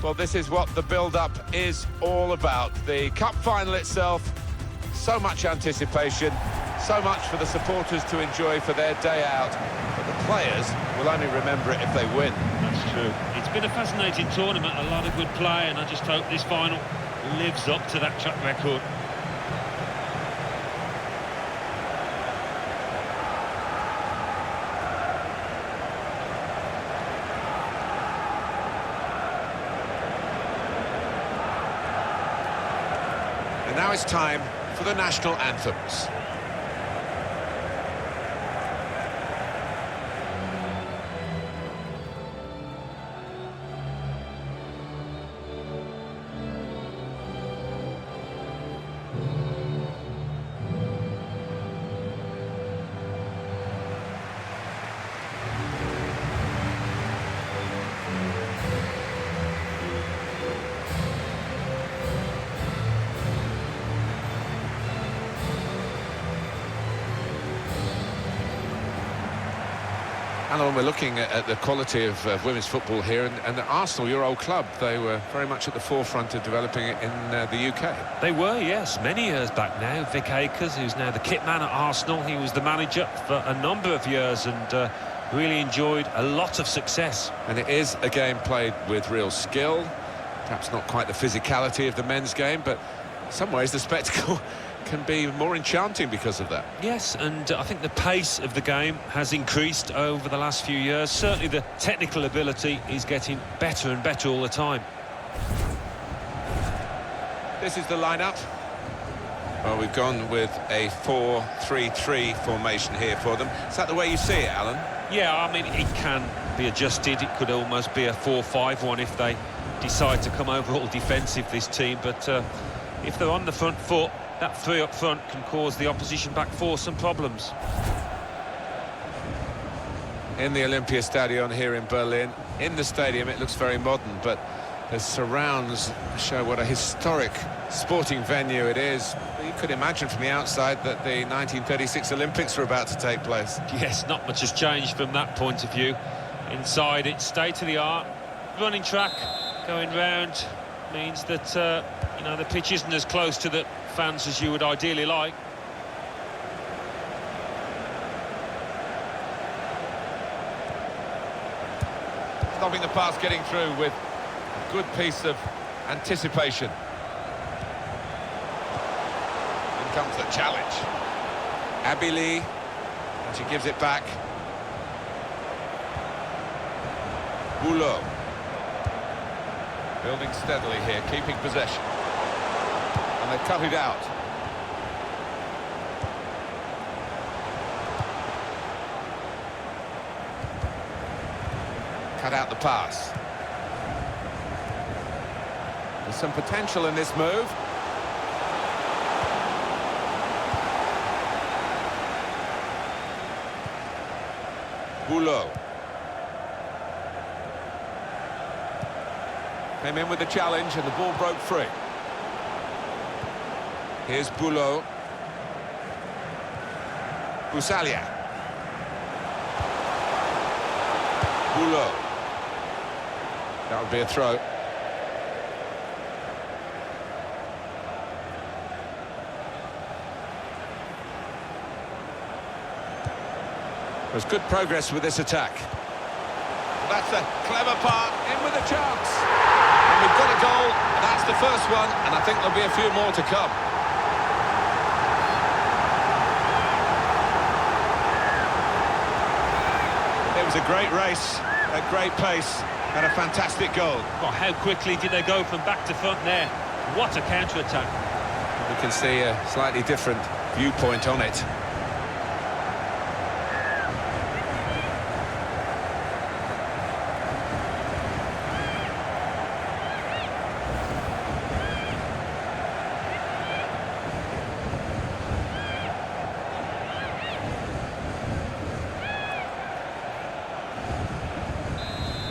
Well, this is what the build-up is all about. The cup final itself, so much anticipation, so much for the supporters to enjoy for their day out. But the players will only remember it if they win. That's true. It's been a fascinating tournament, a lot of good play, and I just hope this final lives up to that track record. And now it's time for the national anthems. Alan, we're looking at the quality of women's football here, and Arsenal, your old club, they were very much at the forefront of developing it in the UK. They were, yes, many years back now. Vic Akers, who's now the kit man at Arsenal, he was the manager for a number of years and really enjoyed a lot of success. And it is a game played with real skill, perhaps not quite the physicality of the men's game, but in some ways the spectacle can be more enchanting because of that. Yes, and I think the pace of the game has increased over the last few years. Certainly the technical ability is getting better and better all the time. This is the lineup. Well, we've gone with a 4-3-3 formation here for them. Is that the way you see it, Alan? Yeah, I mean, it can be adjusted. It could almost be a 4-5-1 if they decide to come over all defensive, this team. But if they're on the front foot, that three up front can cause the opposition back four some problems. In the Olympiastadion here in Berlin, in the stadium it looks very modern, but the surrounds show what a historic sporting venue it is. You could imagine from the outside that the 1936 Olympics are about to take place. Yes, not much has changed from that point of view. Inside, it's state-of-the-art. Running track, going round, means that, you know, the pitch isn't as close to the fans as you would ideally like. Stopping the pass getting through with a good piece of anticipation. In comes the challenge. Abili, and she gives it back. Boulot. Building steadily here, keeping possession. And they cut it out. Cut out the pass. There's some potential in this move. Boulot. Came in with the challenge and the ball broke free. Here's Boulot. Busalia. Boulot. That would be a throw. There's good progress with this attack. That's a clever part, in with a chance. And we've got a goal, and that's the first one, and I think there'll be a few more to come. It was a great race, a great pace, and a fantastic goal. Well, how quickly did they go from back to front there? What a counter-attack. We can see a slightly different viewpoint on it.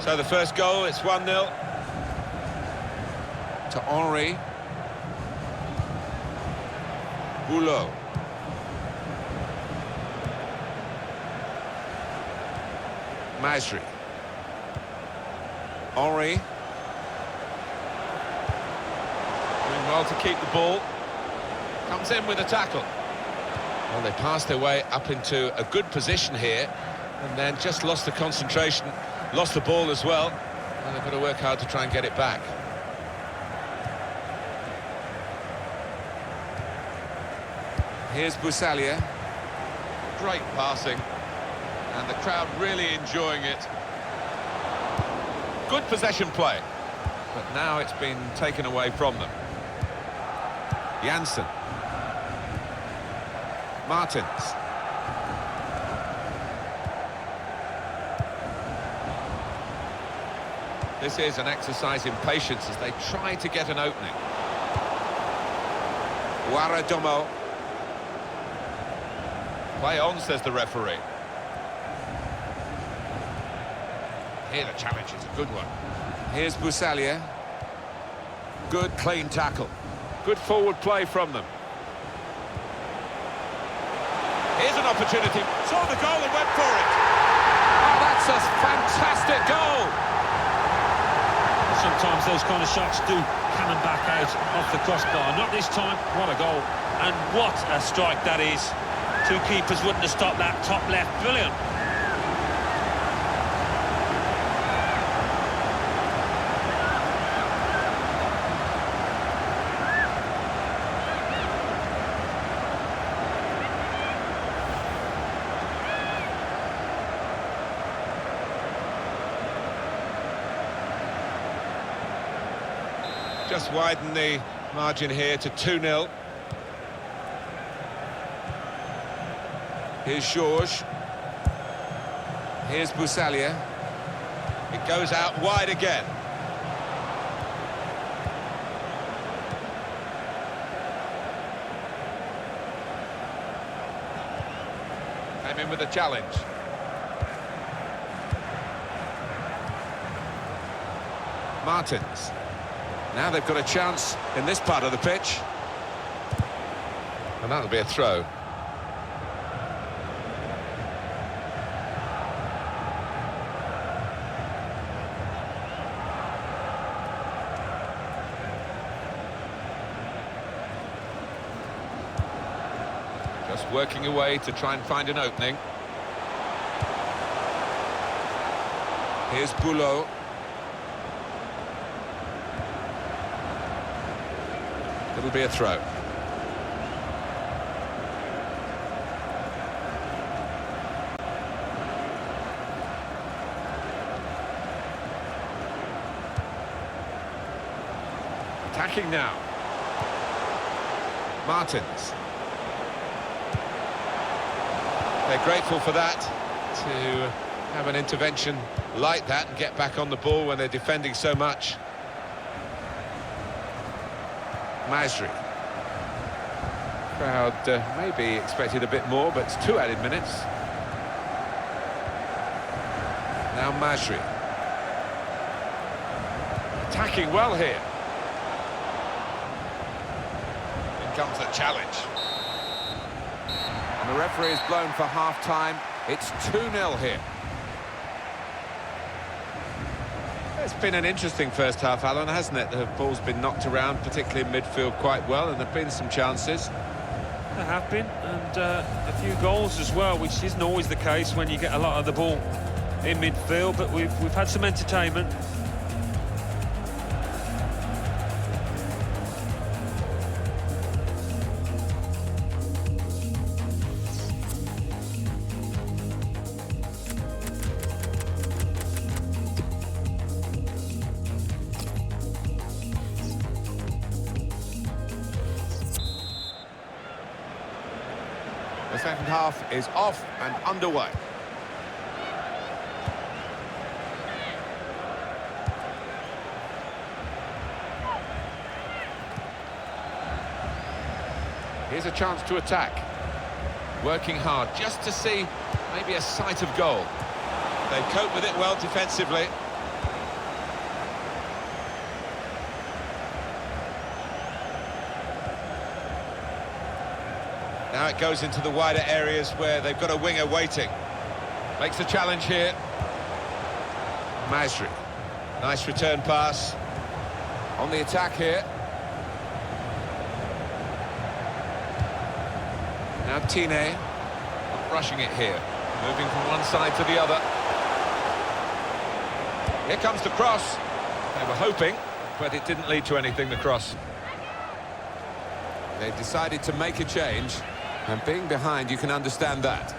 So the first goal, it's 1-0 to Henry. Boulot. Masri. Henry. well to keep the ball. Comes in with a tackle. Well, they passed their way up into a good position here, and then just lost the concentration, lost the ball as well. And they've got to work hard to try and get it back. Here's Busalia. Great passing, and the crowd really enjoying it. Good possession play, but now it's been taken away from them. Janssen. Martins. This is an exercise in patience as they try to get an opening. Guaradomo. Play on, says the referee. Here the challenge is a good one. Here's Busalia. Good clean tackle. Good forward play from them. Here's an opportunity. Saw the goal and went for it. Oh, that's a fantastic goal. Sometimes those kind of shots do cannon back out off the crossbar. Not this time. What a goal. And what a strike that is. Two keepers wouldn't have stopped that top left. Brilliant. Just widen the margin here to 2-0. Here's Georges. Here's Busalia. It goes out wide again. Came in with a challenge. Martins. Now they've got a chance in this part of the pitch. And that'll be a throw. Just working away to try and find an opening. Here's Boulot. It'll be a throw. Attacking now. Martins. They're grateful for that, to have an intervention like that and get back on the ball when they're defending so much. Masri. Crowd maybe expected a bit more, but it's 2 added minutes. Now Masri. Attacking well here. In comes the challenge. And the referee is blown for half-time. It's 2-0 here. It's been an interesting first half, Alan, hasn't it? The ball's been knocked around, particularly in midfield, quite well, and there have been some chances. There have been, and a few goals as well, which isn't always the case when you get a lot of the ball in midfield, but we've had some entertainment. The second half is off and underway. Here's a chance to attack. Working hard just to see maybe a sight of goal. They cope with it well defensively. Now it goes into the wider areas where they've got a winger waiting. Makes the challenge here. Masri. Nice return pass. On the attack here. Now Tine, not rushing it here, moving from one side to the other. Here comes the cross. They were hoping, but it didn't lead to anything, the cross. They've decided to make a change, and being behind, you can understand that.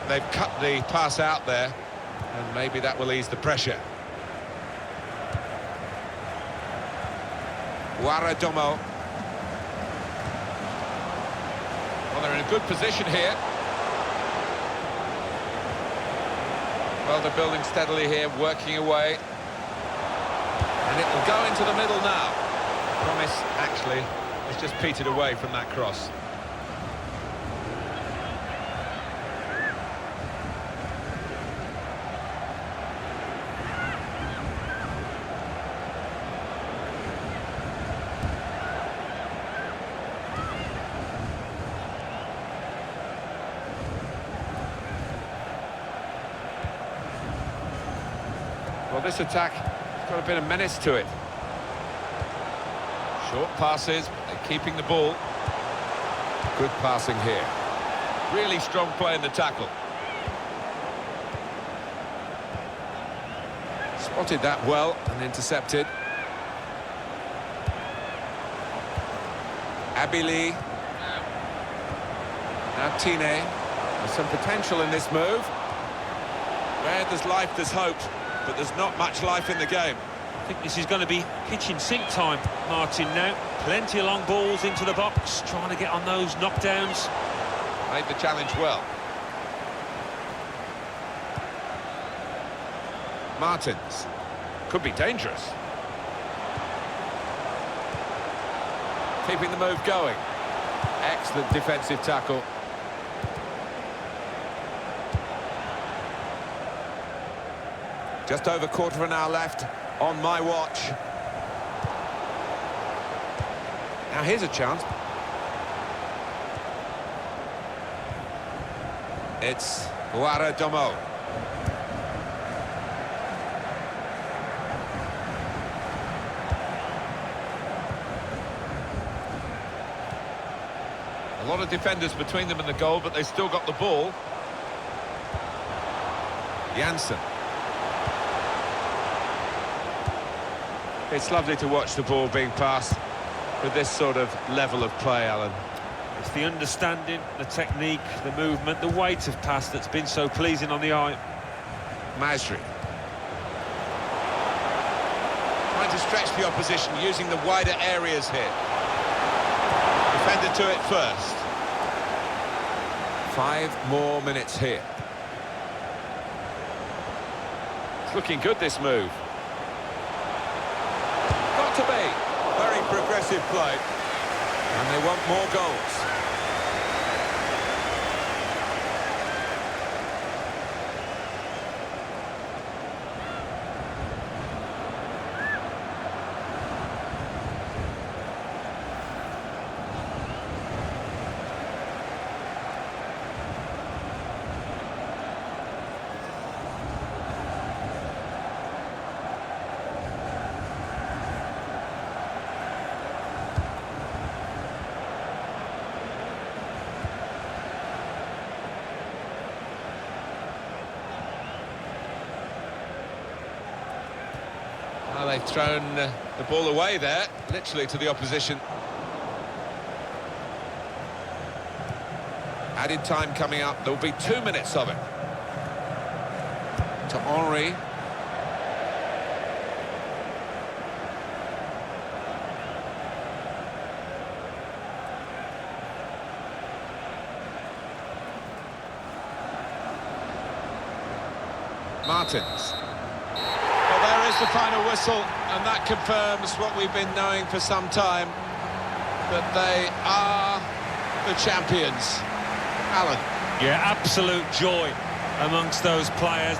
They've cut the pass out there, and maybe that will ease the pressure. Domo. Well, they're in a good position here. Well, they're building steadily here, working away. And it will go into the middle now. Promise, actually, it's just petered away from that cross. Well, this attack has got a bit of menace to it. Short passes, they're keeping the ball. Good passing here. Really strong play in the tackle. Spotted that well and intercepted. Abili. Now Tine. There's some potential in this move. Where there's life, there's hope. But there's not much life in the game. I think this is going to be kitchen sink time, Martin, now. Plenty of long balls into the box, trying to get on those knockdowns. Made the challenge well. Martins. Could be dangerous. Keeping the move going. Excellent defensive tackle. Just over quarter of an hour left on my watch. Now here's a chance. It's Domo. A lot of defenders between them and the goal, but they still got the ball. Janssen. It's lovely to watch the ball being passed with this sort of level of play, Alan. It's the understanding, the technique, the movement, the weight of pass that's been so pleasing on the eye. Masri. Trying to stretch the opposition, using the wider areas here. Defender to it first. 5 more minutes here. It's looking good, this move. To be very progressive play, and they want more goals. Well, they've thrown the ball away there, literally to the opposition. Added time coming up. There'll be 2 minutes of it. To Henry. Martins. Well, there is the final whistle, and that confirms what we've been knowing for some time, that they are the champions. Alan. Yeah, absolute joy amongst those players.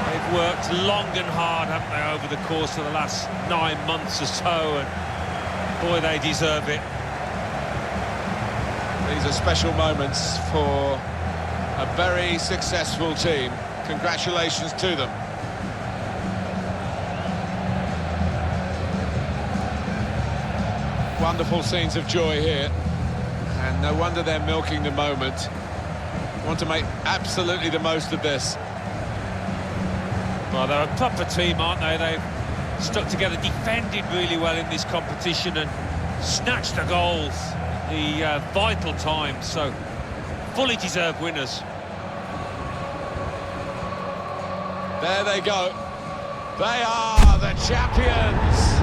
They've worked long and hard, haven't they, over the course of the last 9 months or so, and boy, they deserve it. These are special moments for a very successful team. Congratulations to them. Wonderful scenes of joy here, and no wonder they're milking the moment. Want to make absolutely the most of this. Well, they're a proper team, aren't they? They've stuck together, defended really well in this competition and snatched the goals at the vital times, so fully deserved winners. There they go. They are the champions.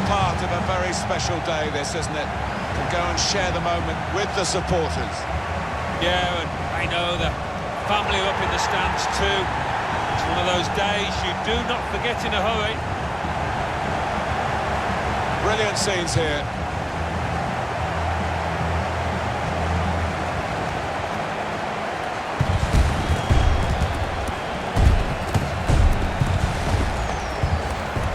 Part of a very special day, this, isn't it? To go and share the moment with the supporters. Yeah, and I know the family are up in the stands too. It's one of those days you do not forget in a hurry. Brilliant scenes here.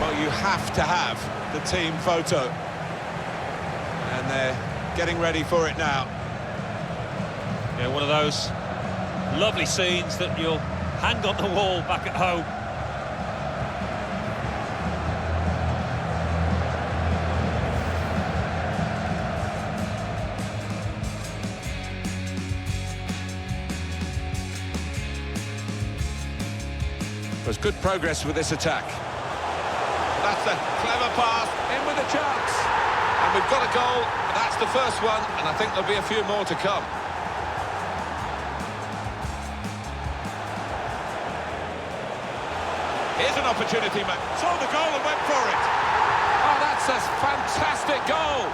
Well, you have to have the team photo, and they're getting ready for it now. Yeah, one of those lovely scenes that you'll hang on the wall back at home. There's good progress with this attack. That's a clever pass, in with a chance. And we've got a goal, that's the first one, and I think there'll be a few more to come. Here's an opportunity, saw the goal and went for it. Oh, that's a fantastic goal.